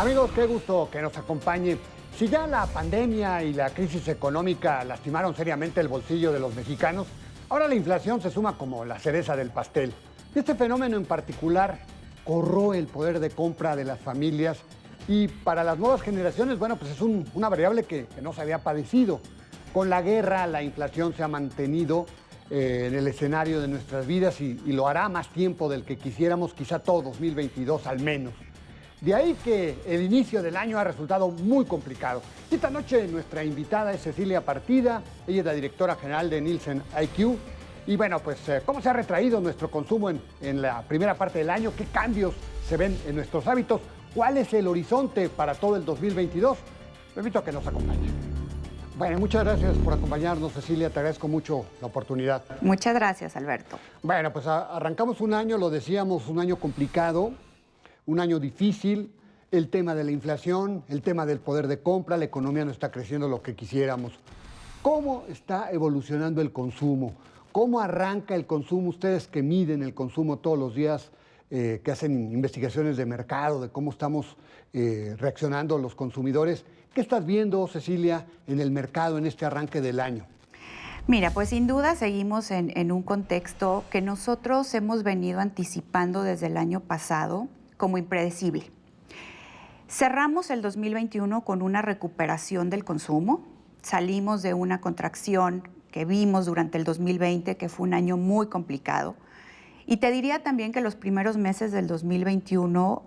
Amigos, qué gusto que nos acompañe. Si ya la pandemia y la crisis económica lastimaron seriamente el bolsillo de los mexicanos, ahora la inflación se suma como la cereza del pastel. Y este fenómeno en particular corroe el poder de compra de las familias y para las nuevas generaciones, bueno, pues es una variable que no se había padecido. Con la guerra, la inflación se ha mantenido en el escenario de nuestras vidas y lo hará más tiempo del que quisiéramos, quizá todo 2022 al menos. De ahí que el inicio del año ha resultado muy complicado. Esta noche nuestra invitada es Cecilia Partida, ella es la directora general de Nielsen IQ. Y bueno, pues cómo se ha retraído nuestro consumo en la primera parte del año, qué cambios se ven en nuestros hábitos, cuál es el horizonte para todo el 2022. Lo invito a que nos acompañe. Bueno, muchas gracias por acompañarnos, Cecilia, te agradezco mucho la oportunidad. Muchas gracias, Alberto. Bueno, pues arrancamos un año, lo decíamos, un año complicado, un año difícil, el tema de la inflación, el tema del poder de compra, la economía no está creciendo lo que quisiéramos. ¿Cómo está evolucionando el consumo? ¿Cómo arranca el consumo? Ustedes que miden el consumo todos los días, que hacen investigaciones de mercado, de cómo estamos reaccionando los consumidores. ¿Qué estás viendo, Cecilia, en el mercado en este arranque del año? Mira, pues sin duda seguimos en un contexto que nosotros hemos venido anticipando desde el año pasado como impredecible. Cerramos el 2021 con una recuperación del consumo, salimos de una contracción que vimos durante el 2020, que fue un año muy complicado, y te diría también que los primeros meses del 2021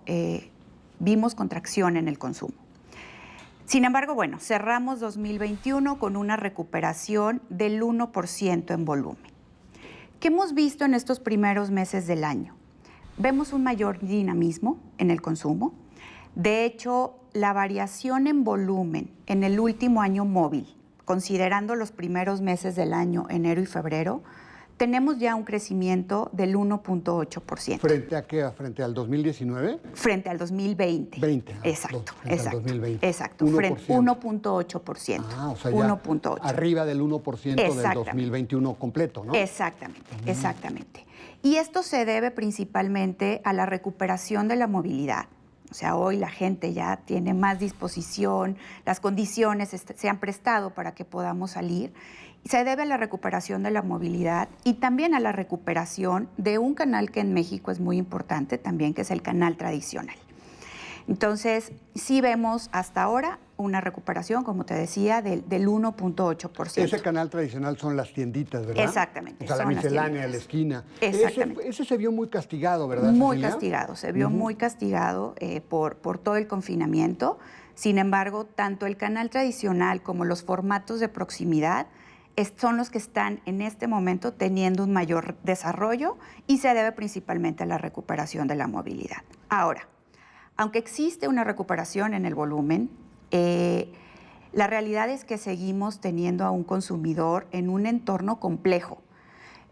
vimos contracción en el consumo. Sin embargo, bueno, cerramos 2021 con una recuperación del 1% en volumen. ¿Qué hemos visto en estos primeros meses del año? Vemos un mayor dinamismo en el consumo. De hecho, la variación en volumen en el último año móvil, considerando los primeros meses del año, enero y febrero, tenemos ya un crecimiento del 1.8%. ¿Frente a qué? ¿Frente al 2019? Frente al 2020. 20. Exacto, frente exacto. Al 2020. Exacto, 1.8%. Ah, o sea, ya 1.8. arriba del 1% del 2021 completo, ¿no? Exactamente, exactamente. Y esto se debe principalmente a la recuperación de la movilidad. O sea, hoy la gente ya tiene más disposición, las condiciones se han prestado para que podamos salir. Se debe a la recuperación de la movilidad y también a la recuperación de un canal que en México es muy importante también, que es el canal tradicional. Entonces, sí vemos hasta ahora una recuperación, como te decía, del 1.8%. Ese canal tradicional son las tienditas, ¿verdad? Exactamente. O sea, la miscelánea, la esquina. Exactamente. Ese se vio muy castigado, ¿verdad, Muy Cecilia? castigado, se vio muy castigado por todo el confinamiento. Sin embargo, tanto el canal tradicional como los formatos de proximidad son los que están en este momento teniendo un mayor desarrollo y se debe principalmente a la recuperación de la movilidad. Ahora, aunque existe una recuperación en el volumen, la realidad es que seguimos teniendo a un consumidor en un entorno complejo,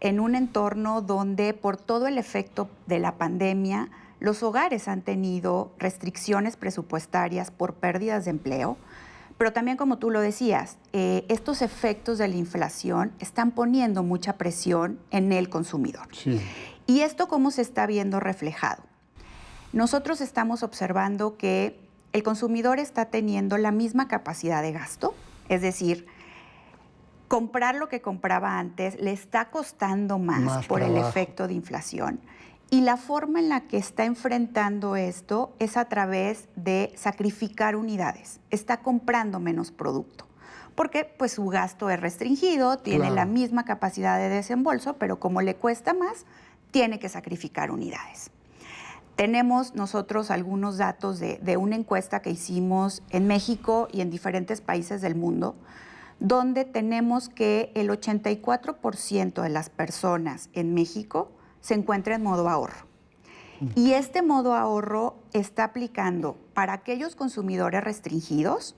en un entorno donde por todo el efecto de la pandemia, los hogares han tenido restricciones presupuestarias por pérdidas de empleo, pero también, como tú lo decías, estos efectos de la inflación están poniendo mucha presión en el consumidor. Sí. ¿Y esto cómo se está viendo reflejado? Nosotros estamos observando que el consumidor está teniendo la misma capacidad de gasto, es decir, comprar lo que compraba antes le está costando más por el efecto de inflación. Y la forma en la que está enfrentando esto es a través de sacrificar unidades. Está comprando menos producto, porque pues su gasto es restringido, tiene la misma capacidad de desembolso, pero como le cuesta más, tiene que sacrificar unidades. Tenemos nosotros algunos datos de una encuesta que hicimos en México y en diferentes países del mundo, donde tenemos que el 84% de las personas en México se encuentra en modo ahorro. Y este modo ahorro está aplicando para aquellos consumidores restringidos,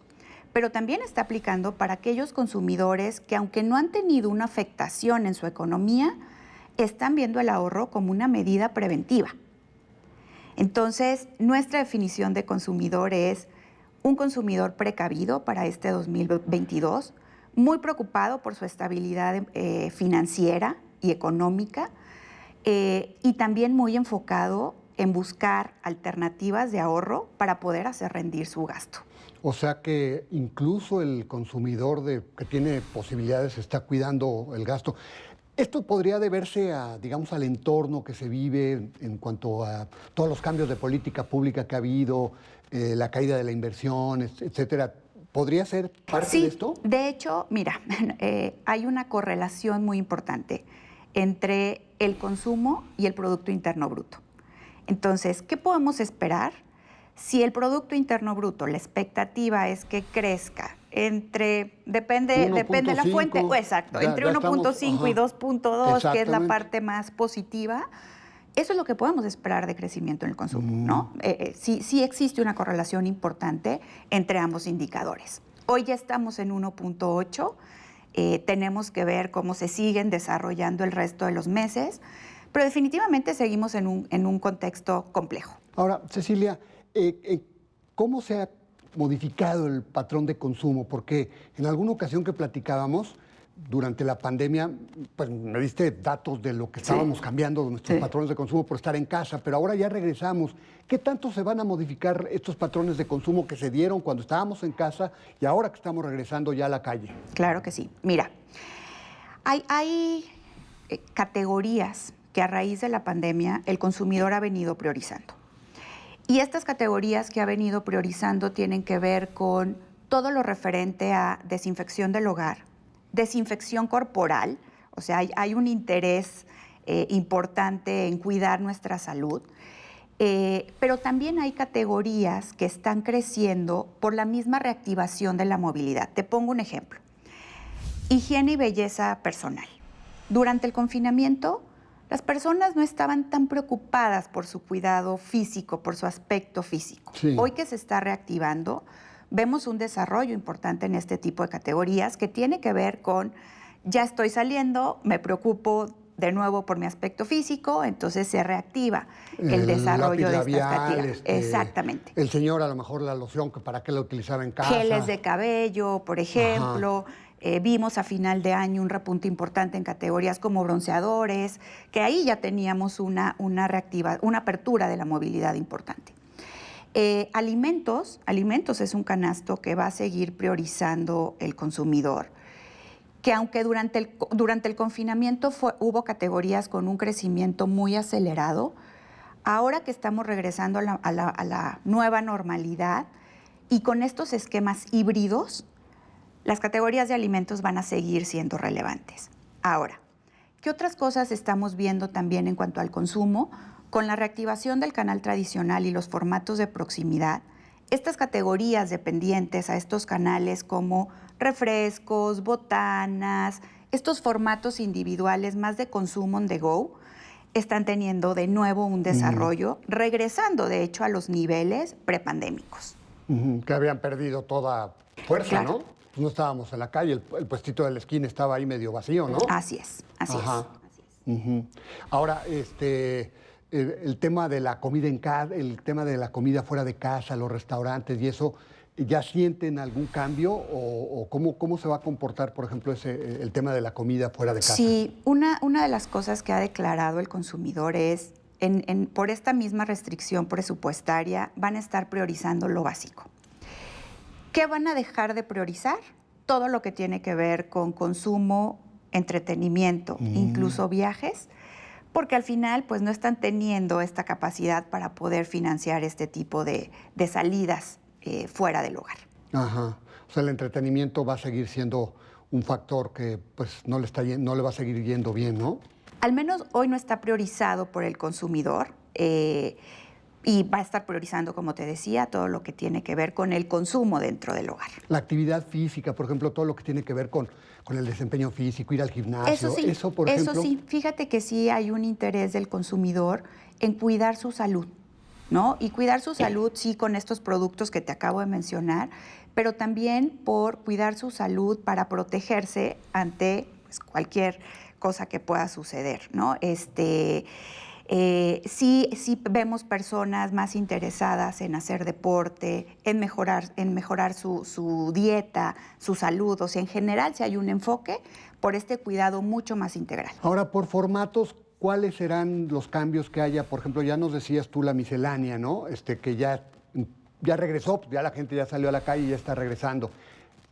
pero también está aplicando para aquellos consumidores que, aunque no han tenido una afectación en su economía, están viendo el ahorro como una medida preventiva. Entonces, nuestra definición de consumidor es un consumidor precavido para este 2022, muy preocupado por su estabilidad financiera y económica, y también muy enfocado en buscar alternativas de ahorro para poder hacer rendir su gasto. O sea que incluso el consumidor que tiene posibilidades está cuidando el gasto. Esto podría deberse a, digamos, al entorno que se vive en cuanto a todos los cambios de política pública que ha habido, la caída de la inversión, etcétera. ¿Podría ser parte de esto? De hecho, mira, hay una correlación muy importante entre el consumo y el Producto Interno Bruto. Entonces, ¿qué podemos esperar? Si el Producto Interno Bruto, la expectativa es que crezca depende de la fuente, exacto, entre 1.5 y 2.2, que es la parte más positiva, eso es lo que podemos esperar de crecimiento en el consumo, ¿no? Sí existe una correlación importante entre ambos indicadores. Hoy ya estamos en 1.8, tenemos que ver cómo se siguen desarrollando el resto de los meses, pero definitivamente seguimos en un contexto complejo. Ahora, Cecilia, ¿cómo se ha modificado el patrón de consumo? Porque en alguna ocasión que platicábamos, durante la pandemia, pues me diste datos de lo que estábamos cambiando de nuestros patrones de consumo por estar en casa, pero ahora ya regresamos. ¿Qué tanto se van a modificar estos patrones de consumo que se dieron cuando estábamos en casa y ahora que estamos regresando ya a la calle? Claro que sí. Mira, hay categorías que a raíz de la pandemia el consumidor ha venido priorizando. Y estas categorías que ha venido priorizando tienen que ver con todo lo referente a desinfección del hogar, desinfección corporal, o sea, hay un interés importante en cuidar nuestra salud, pero también hay categorías que están creciendo por la misma reactivación de la movilidad. Te pongo un ejemplo. Higiene y belleza personal. Durante el confinamiento, las personas no estaban tan preocupadas por su cuidado físico, por su aspecto físico. Sí. Hoy que se está reactivando, vemos un desarrollo importante en este tipo de categorías que tiene que ver con, ya estoy saliendo, me preocupo de nuevo por mi aspecto físico, entonces se reactiva el desarrollo de esta categoría. Exactamente. El señor, a lo mejor la loción, ¿para qué la utilizaba en casa? Geles de cabello, por ejemplo. Vimos a final de año un repunte importante en categorías como bronceadores, que ahí ya teníamos una apertura de la movilidad importante. Alimentos es un canasto que va a seguir priorizando el consumidor, que aunque durante el confinamiento hubo categorías con un crecimiento muy acelerado, ahora que estamos regresando a la nueva normalidad y con estos esquemas híbridos, las categorías de alimentos van a seguir siendo relevantes. Ahora, ¿qué otras cosas estamos viendo también en cuanto al consumo? Con la reactivación del canal tradicional y los formatos de proximidad, estas categorías dependientes a estos canales como refrescos, botanas, estos formatos individuales más de consumo on the go, están teniendo de nuevo un desarrollo, regresando de hecho a los niveles prepandémicos. Que habían perdido toda fuerza, claro. ¿No? No estábamos en la calle, el puestito de la esquina estaba ahí medio vacío, ¿no? Así es. Ahora, el tema de la comida en casa, el tema de la comida fuera de casa, los restaurantes y eso, ¿ya sienten algún cambio o cómo se va a comportar, por ejemplo, el tema de la comida fuera de casa? Sí, una de las cosas que ha declarado el consumidor es, por esta misma restricción presupuestaria, van a estar priorizando lo básico. ¿Qué van a dejar de priorizar? Todo lo que tiene que ver con consumo, entretenimiento, incluso viajes, porque al final pues no están teniendo esta capacidad para poder financiar este tipo de salidas fuera del hogar. Ajá. O sea, el entretenimiento va a seguir siendo un factor que pues no le va a seguir yendo bien, ¿no? Al menos hoy no está priorizado por el consumidor. Y va a estar priorizando, como te decía, todo lo que tiene que ver con el consumo dentro del hogar. La actividad física, por ejemplo, todo lo que tiene que ver con el desempeño físico, ir al gimnasio. Eso sí, eso sí. Fíjate que sí hay un interés del consumidor en cuidar su salud, ¿no? Y cuidar su salud, sí, con estos productos que te acabo de mencionar, pero también por cuidar su salud para protegerse ante pues, cualquier cosa que pueda suceder, ¿no? Sí vemos personas más interesadas en hacer deporte, en mejorar su dieta, su salud. O sea, en general, si hay un enfoque por este cuidado mucho más integral. Ahora, por formatos, ¿cuáles serán los cambios que haya? Por ejemplo, ya nos decías tú la miscelánea, ¿no? Que ya regresó, ya la gente ya salió a la calle y ya está regresando.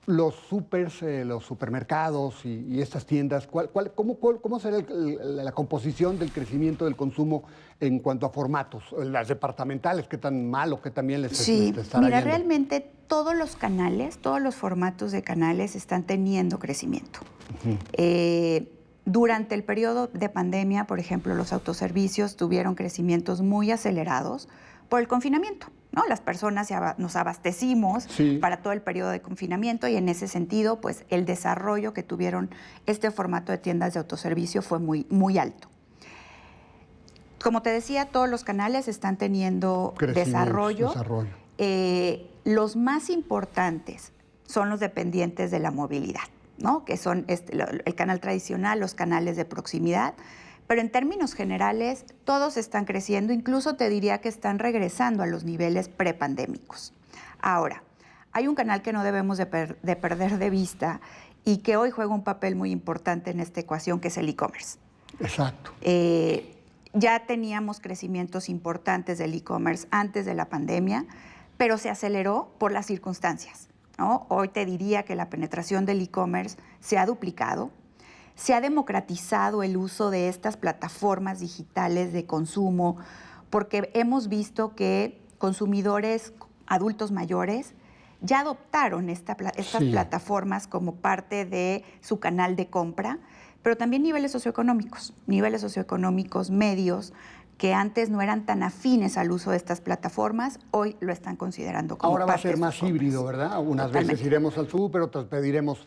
Los los supermercados y estas tiendas, ¿cómo será la composición del crecimiento del consumo en cuanto a formatos? Las departamentales, ¿qué tan mal o qué tan bien les estará mira, yendo? realmente todos los canales, todos los formatos de canales están teniendo crecimiento. Durante el periodo de pandemia, por ejemplo, los autoservicios tuvieron crecimientos muy acelerados por el confinamiento, ¿no? Las personas nos abastecimos para todo el periodo de confinamiento y en ese sentido, pues el desarrollo que tuvieron este formato de tiendas de autoservicio fue muy, muy alto. Como te decía, todos los canales están teniendo desarrollo. Los más importantes son los dependientes de la movilidad, ¿no? Que son el canal tradicional, los canales de proximidad. Pero en términos generales, todos están creciendo, incluso te diría que están regresando a los niveles prepandémicos. Ahora, hay un canal que no debemos de perder de vista y que hoy juega un papel muy importante en esta ecuación, que es el e-commerce. Exacto. Ya teníamos crecimientos importantes del e-commerce antes de la pandemia, pero se aceleró por las circunstancias, ¿no? Hoy te diría que la penetración del e-commerce se ha duplicado. Se ha democratizado el uso de estas plataformas digitales de consumo porque hemos visto que consumidores adultos mayores ya adoptaron estas plataformas como parte de su canal de compra, pero también niveles socioeconómicos medios que antes no eran tan afines al uso de estas plataformas, hoy lo están considerando como ahora va a parte ser de más sus híbrido, compras. ¿verdad? Unas veces iremos al súper, otras pediremos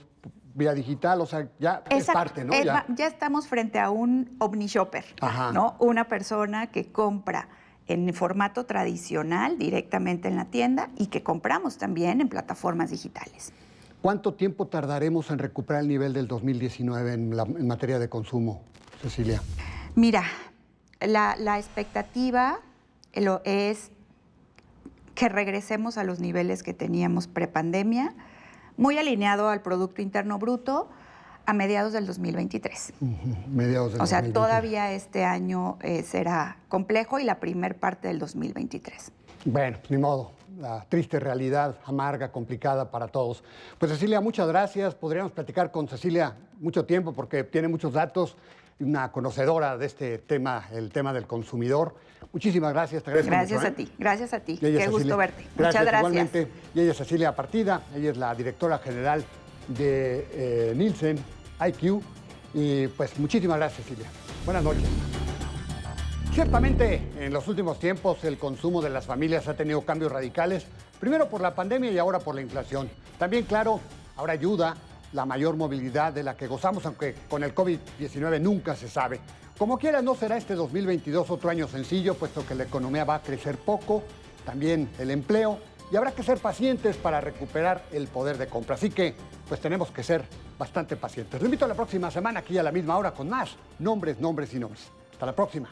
vía digital, o sea, ya es parte, ¿no? Ya estamos frente a un omnishopper, ¿no? Una persona que compra en formato tradicional directamente en la tienda y que compramos también en plataformas digitales. ¿Cuánto tiempo tardaremos en recuperar el nivel del 2019 en materia de consumo, Cecilia? Mira, la expectativa es que regresemos a los niveles que teníamos prepandemia, muy alineado al Producto Interno Bruto a mediados del 2023. Mediados del 2023. O sea, todavía este año será complejo y la primer parte del 2023. Bueno, ni modo. La triste realidad, amarga, complicada para todos. Pues Cecilia, muchas gracias. Podríamos platicar con Cecilia mucho tiempo porque tiene muchos datos, una conocedora de este tema, el tema del consumidor. Muchísimas gracias. Te agradezco mucho, Gracias a ti. Qué gusto verte. Gracias, muchas gracias. Igualmente. Y ella es Cecilia Partida, ella es la directora general de Nielsen IQ. Y pues muchísimas gracias, Cecilia. Buenas noches. Ciertamente, en los últimos tiempos el consumo de las familias ha tenido cambios radicales, primero por la pandemia y ahora por la inflación. También, claro, ahora ayuda la mayor movilidad de la que gozamos, aunque con el COVID-19 nunca se sabe. Como quiera, no será este 2022 otro año sencillo, puesto que la economía va a crecer poco, también el empleo, y habrá que ser pacientes para recuperar el poder de compra. Así que, pues tenemos que ser bastante pacientes. Los invito a la próxima semana, aquí a la misma hora, con más nombres y nombres. Hasta la próxima.